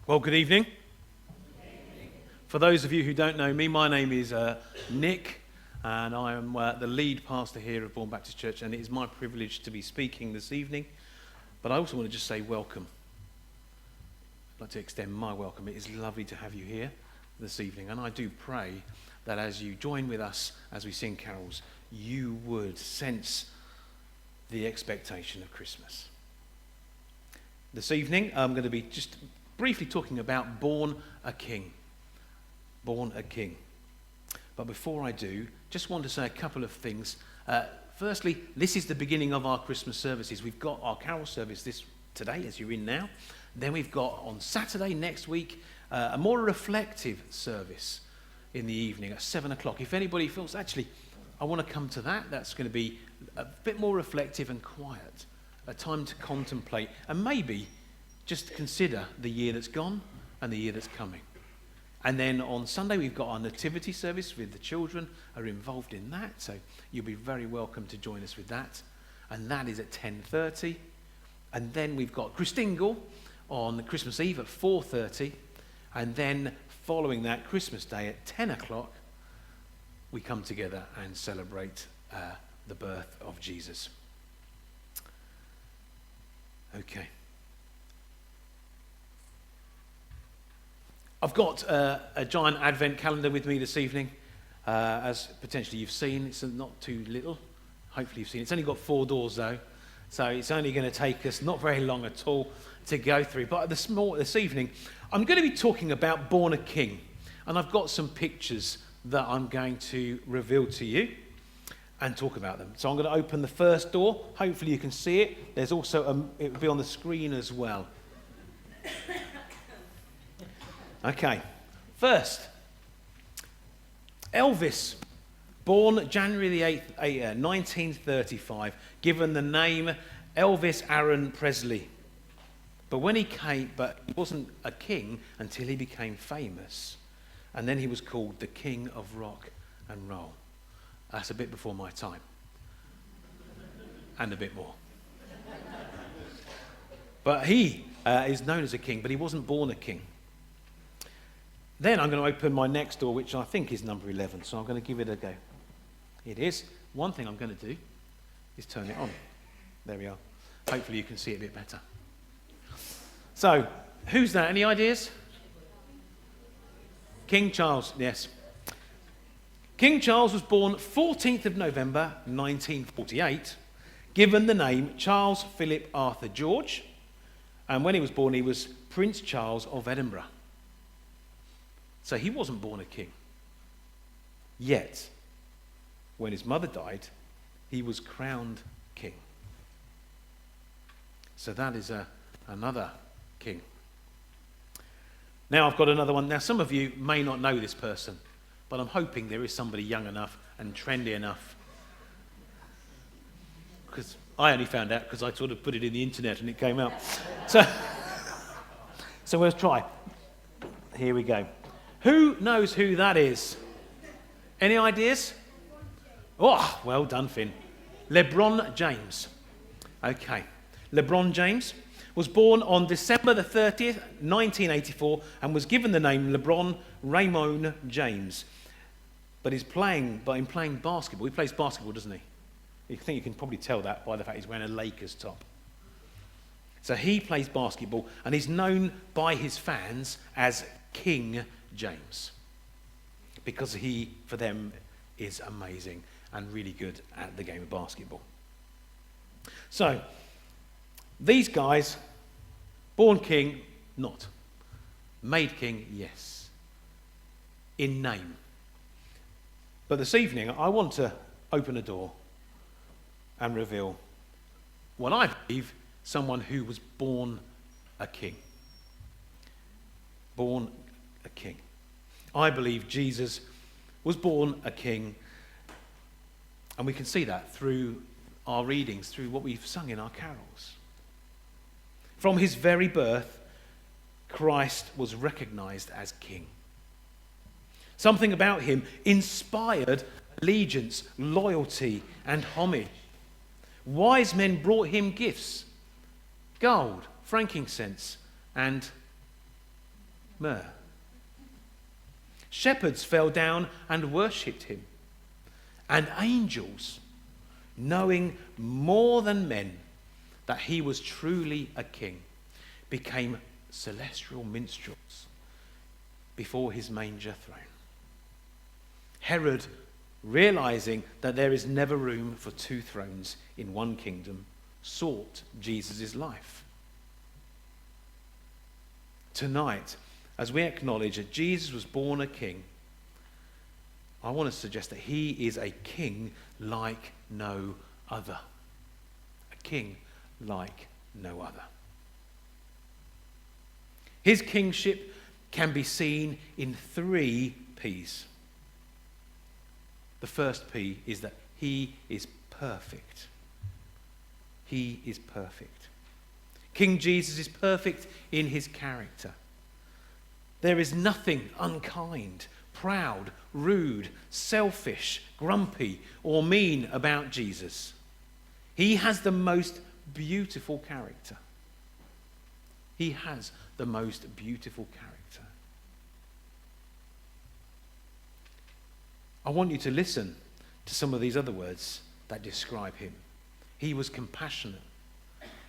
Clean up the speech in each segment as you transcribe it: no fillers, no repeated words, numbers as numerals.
Well, good evening. For those of you who don't know me, my name is Nick, and I am the lead pastor here at Bourne Baptist Church, and it is my privilege to be speaking this evening. But I also want to just say welcome. I'd like to extend my welcome. It is lovely to have you here this evening, and I do pray that as you join with us as we sing carols, you would sense the expectation of Christmas. This evening, I'm going to be just briefly talking about Bourne a King. Bourne a King. But before I do, just want to say a couple of things. Firstly, this is the beginning of our Christmas services. We've got our carol service today, as you're in now. Then we've got on Saturday next week a more reflective service in the evening at 7 o'clock. If anybody feels, actually, I want to come to that, that's going to be a bit more reflective and quiet, a time to contemplate and maybe just consider the year that's gone and the year that's coming. And then on Sunday, we've got our nativity service with the children are involved in that. So you'll be very welcome to join us with that. And that is at 10:30. And then we've got Christingle on Christmas Eve at 4:30. And then following that, Christmas Day at 10 o'clock, we come together and celebrate the birth of Jesus. Okay. I've got a giant Advent calendar with me this evening, as potentially you've seen. It's not too little. Hopefully you've seen it. It's only got 4 doors though, so it's only going to take us not very long at all to go through. But this evening, I'm going to be talking about Bourne a King, and I've got some pictures that I'm going to reveal to you and talk about them. So I'm going to open the first door. Hopefully you can see it. There's also it will be on the screen as well. Okay, first, Elvis, born January the 8th, 1935, given the name Elvis Aaron Presley. But he wasn't a king until he became famous. And then he was called the King of Rock and Roll. That's a bit before my time. And a bit more. But he is known as a king, but he wasn't born a king. Then I'm going to open my next door, which I think is number 11, so I'm going to give it a go. It is. One thing I'm going to do is turn it on. There we are. Hopefully you can see it a bit better. So, who's that? Any ideas? King Charles, yes. King Charles was born 14th of November 1948, given the name Charles Philip Arthur George, and when he was born he was Prince Charles of Edinburgh. So he wasn't born a king. Yet, when his mother died, he was crowned king. So that is another king. Now I've got another one. Now some of you may not know this person, but I'm hoping there is somebody young enough and trendy enough. Because I only found out because I sort of put it in the internet and it came out. So let's try. Here we go. Who knows who that is? Any ideas? Oh, well done, Finn. LeBron James. Okay. LeBron James was born on December the 30th, 1984, and was given the name LeBron Raymond James. But in playing basketball, he plays basketball, doesn't he? I think you can probably tell that by the fact he's wearing a Lakers top. So he plays basketball, and he's known by his fans as King James, because he, for them, is amazing and really good at the game of basketball. So, these guys, born king, not. Made king, yes. In name. But this evening, I want to open a door and reveal what I believe someone who was born a king. Born a king. I believe Jesus was born a king, and we can see that through our readings, through what we've sung in our carols. From his very birth, Christ was recognized as king. Something about him inspired allegiance, loyalty, and homage. Wise men brought him gifts, gold, frankincense, and myrrh. Shepherds fell down and worshipped him. And angels, knowing more than men that he was truly a king, became celestial minstrels before his manger throne. Herod, realizing that there is never room for two thrones in one kingdom, sought Jesus' life. Tonight, as we acknowledge that Jesus was born a king, I want to suggest that he is a king like no other. A king like no other. His kingship can be seen in 3 P's. The first P is that he is perfect. He is perfect. King Jesus is perfect in his character. There is nothing unkind, proud, rude, selfish, grumpy, or mean about Jesus. He has the most beautiful character. He has the most beautiful character. I want you to listen to some of these other words that describe him. He was compassionate.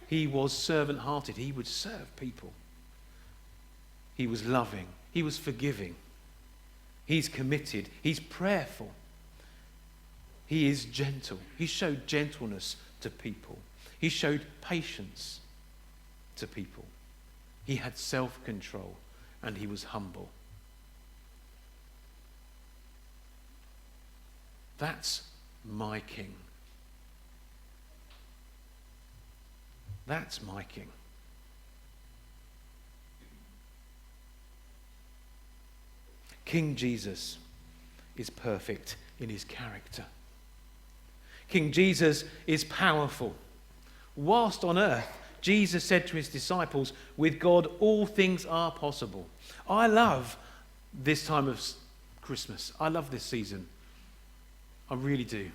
He was servant-hearted. He would serve people. He was loving. He was forgiving. He's committed. He's prayerful. He is gentle. He showed gentleness to people. He showed patience to people. He had self-control and he was humble. That's my king. That's my king. King Jesus is perfect in his character. King Jesus is powerful. Whilst on earth, Jesus said to his disciples, with God all things are possible. I love this time of Christmas. I love this season. I really do.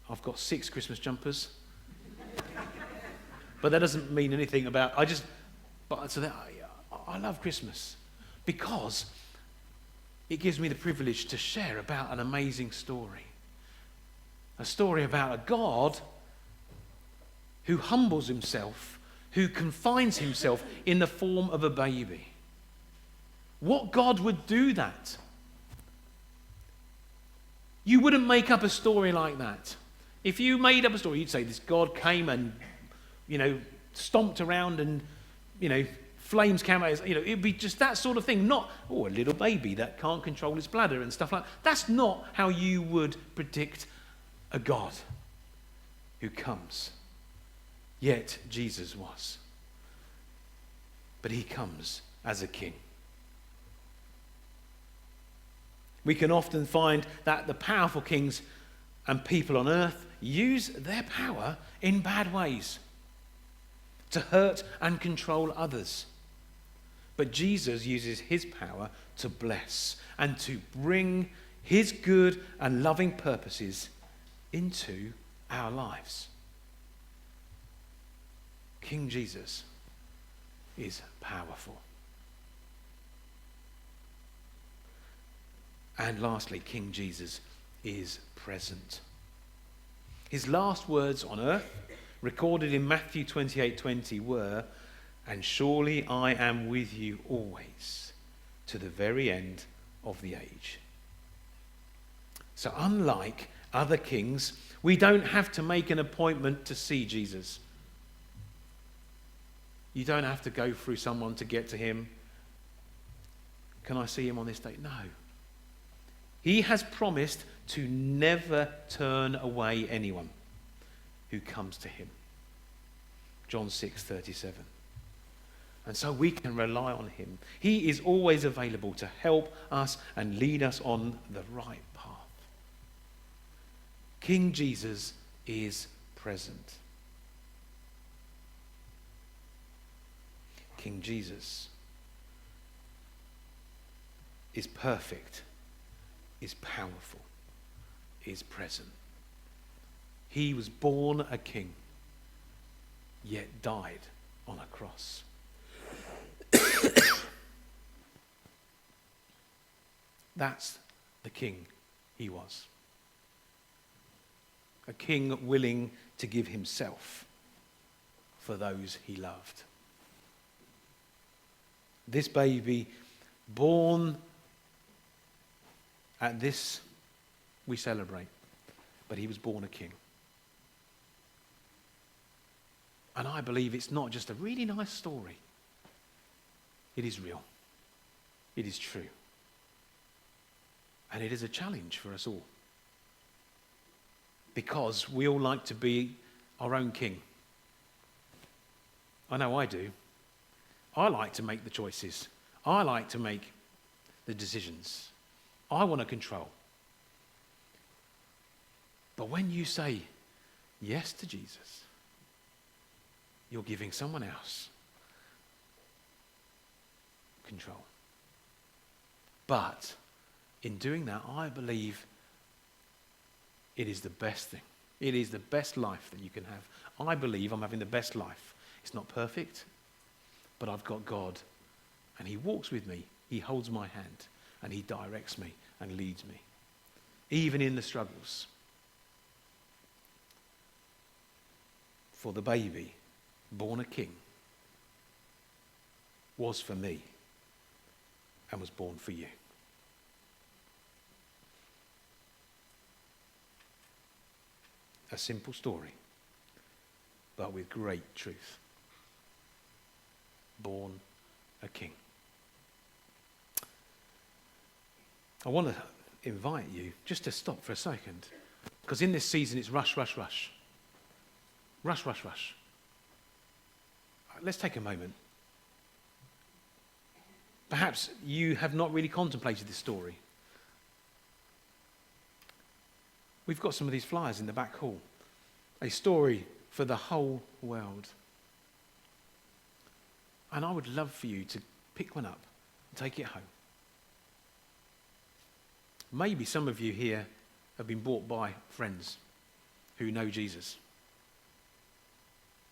I've got 6 Christmas jumpers. But that doesn't mean anything about... I love Christmas because it gives me the privilege to share about an amazing story. A story about a God who humbles himself, who confines himself in the form of a baby. What God would do that? You wouldn't make up a story like that. If you made up a story, you'd say this God came and, stomped around and, flames came out. It'd be just that sort of thing. Not, a little baby that can't control his bladder and stuff like that. That's not how you would predict a God who comes. Yet Jesus was. But he comes as a king. We can often find that the powerful kings and people on earth use their power in bad ways to hurt and control others. But Jesus uses his power to bless and to bring his good and loving purposes into our lives. King Jesus is powerful. And lastly, King Jesus is present. His last words on earth, recorded in Matthew 28:20, were, "And surely I am with you always, to the very end of the age." So unlike other kings, we don't have to make an appointment to see Jesus. You don't have to go through someone to get to him. Can I see him on this day? No. He has promised to never turn away anyone who comes to him. John 6:37. And so we can rely on him. He is always available to help us and lead us on the right path. King Jesus is present. King Jesus is perfect, is powerful, is present. He was born a king, yet died on a cross. That's the king he was. A king willing to give himself for those he loved. This baby, born at this, we celebrate, but he was born a king. And I believe it's not just a really nice story. It is real. It is true. And it is a challenge for us all. Because we all like to be our own king. I know I do. I like to make the choices. I like to make the decisions. I want to control. But when you say yes to Jesus, you're giving someone else control. But in doing that, I believe it is the best thing. It is the best life that you can have. I believe I'm having the best life. It's not perfect, but I've got God, and he walks with me. He holds my hand, and he directs me and leads me, even in the struggles. For the baby, born a king, was for me and was born for you. A simple story, but with great truth. Born a king. I want to invite you just to stop for a second, because in this season it's rush, rush, rush. Rush, rush, rush. Let's take a moment. Perhaps you have not really contemplated this story. We've got some of these flyers in the back hall. A story for the whole world. And I would love for you to pick one up and take it home. Maybe some of you here have been brought by friends who know Jesus.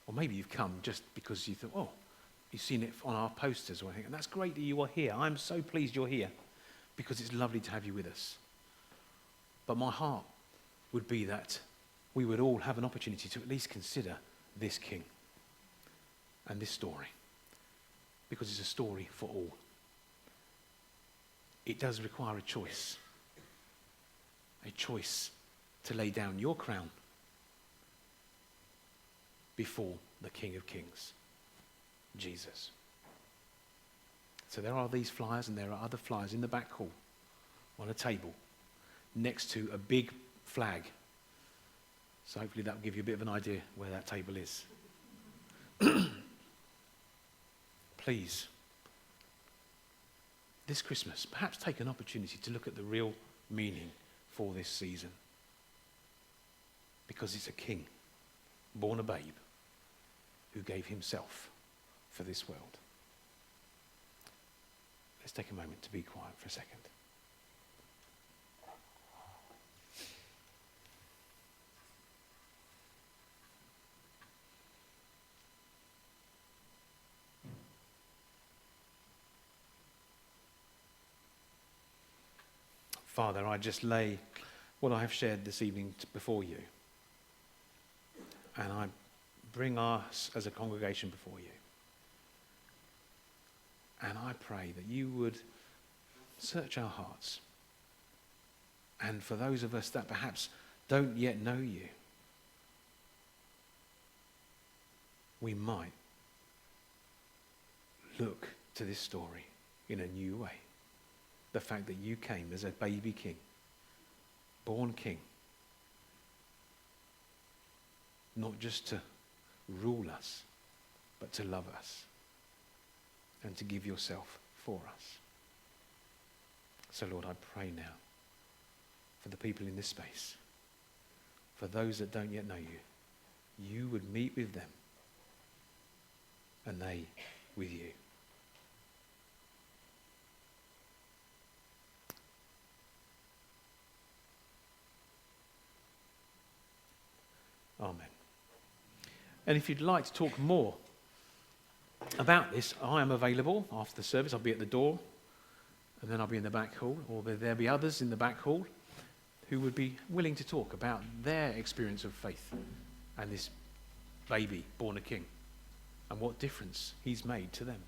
Or maybe you've come just because you thought, oh, you've seen it on our posters or anything. And that's great that you are here. I'm so pleased you're here because it's lovely to have you with us. But my heart would be that we would all have an opportunity to at least consider this king and this story, because it's a story for all. It does require a choice to lay down your crown before the King of Kings, Jesus. So there are these flyers, and there are other flyers in the back hall on a table next to a big flag. So hopefully that will give you a bit of an idea where that table is. Please, this Christmas, perhaps take an opportunity to look at the real meaning for this season. Because it's a king, born a babe, who gave himself for this world. Let's take a moment to be quiet for a second. Father, I just lay what I have shared this evening before you. And I bring us as a congregation before you. And I pray that you would search our hearts. And for those of us that perhaps don't yet know you, we might look to this story in a new way. The fact that you came as a baby king, born king, not just to rule us, but to love us and to give yourself for us. So Lord, I pray now for the people in this space, for those that don't yet know you, you would meet with them and they with you. Amen. And if you'd like to talk more about this, I am available after the service. I'll be at the door. And then I'll be in the back hall, or there'll be others in the back hall who would be willing to talk about their experience of faith and this baby born a king and what difference he's made to them.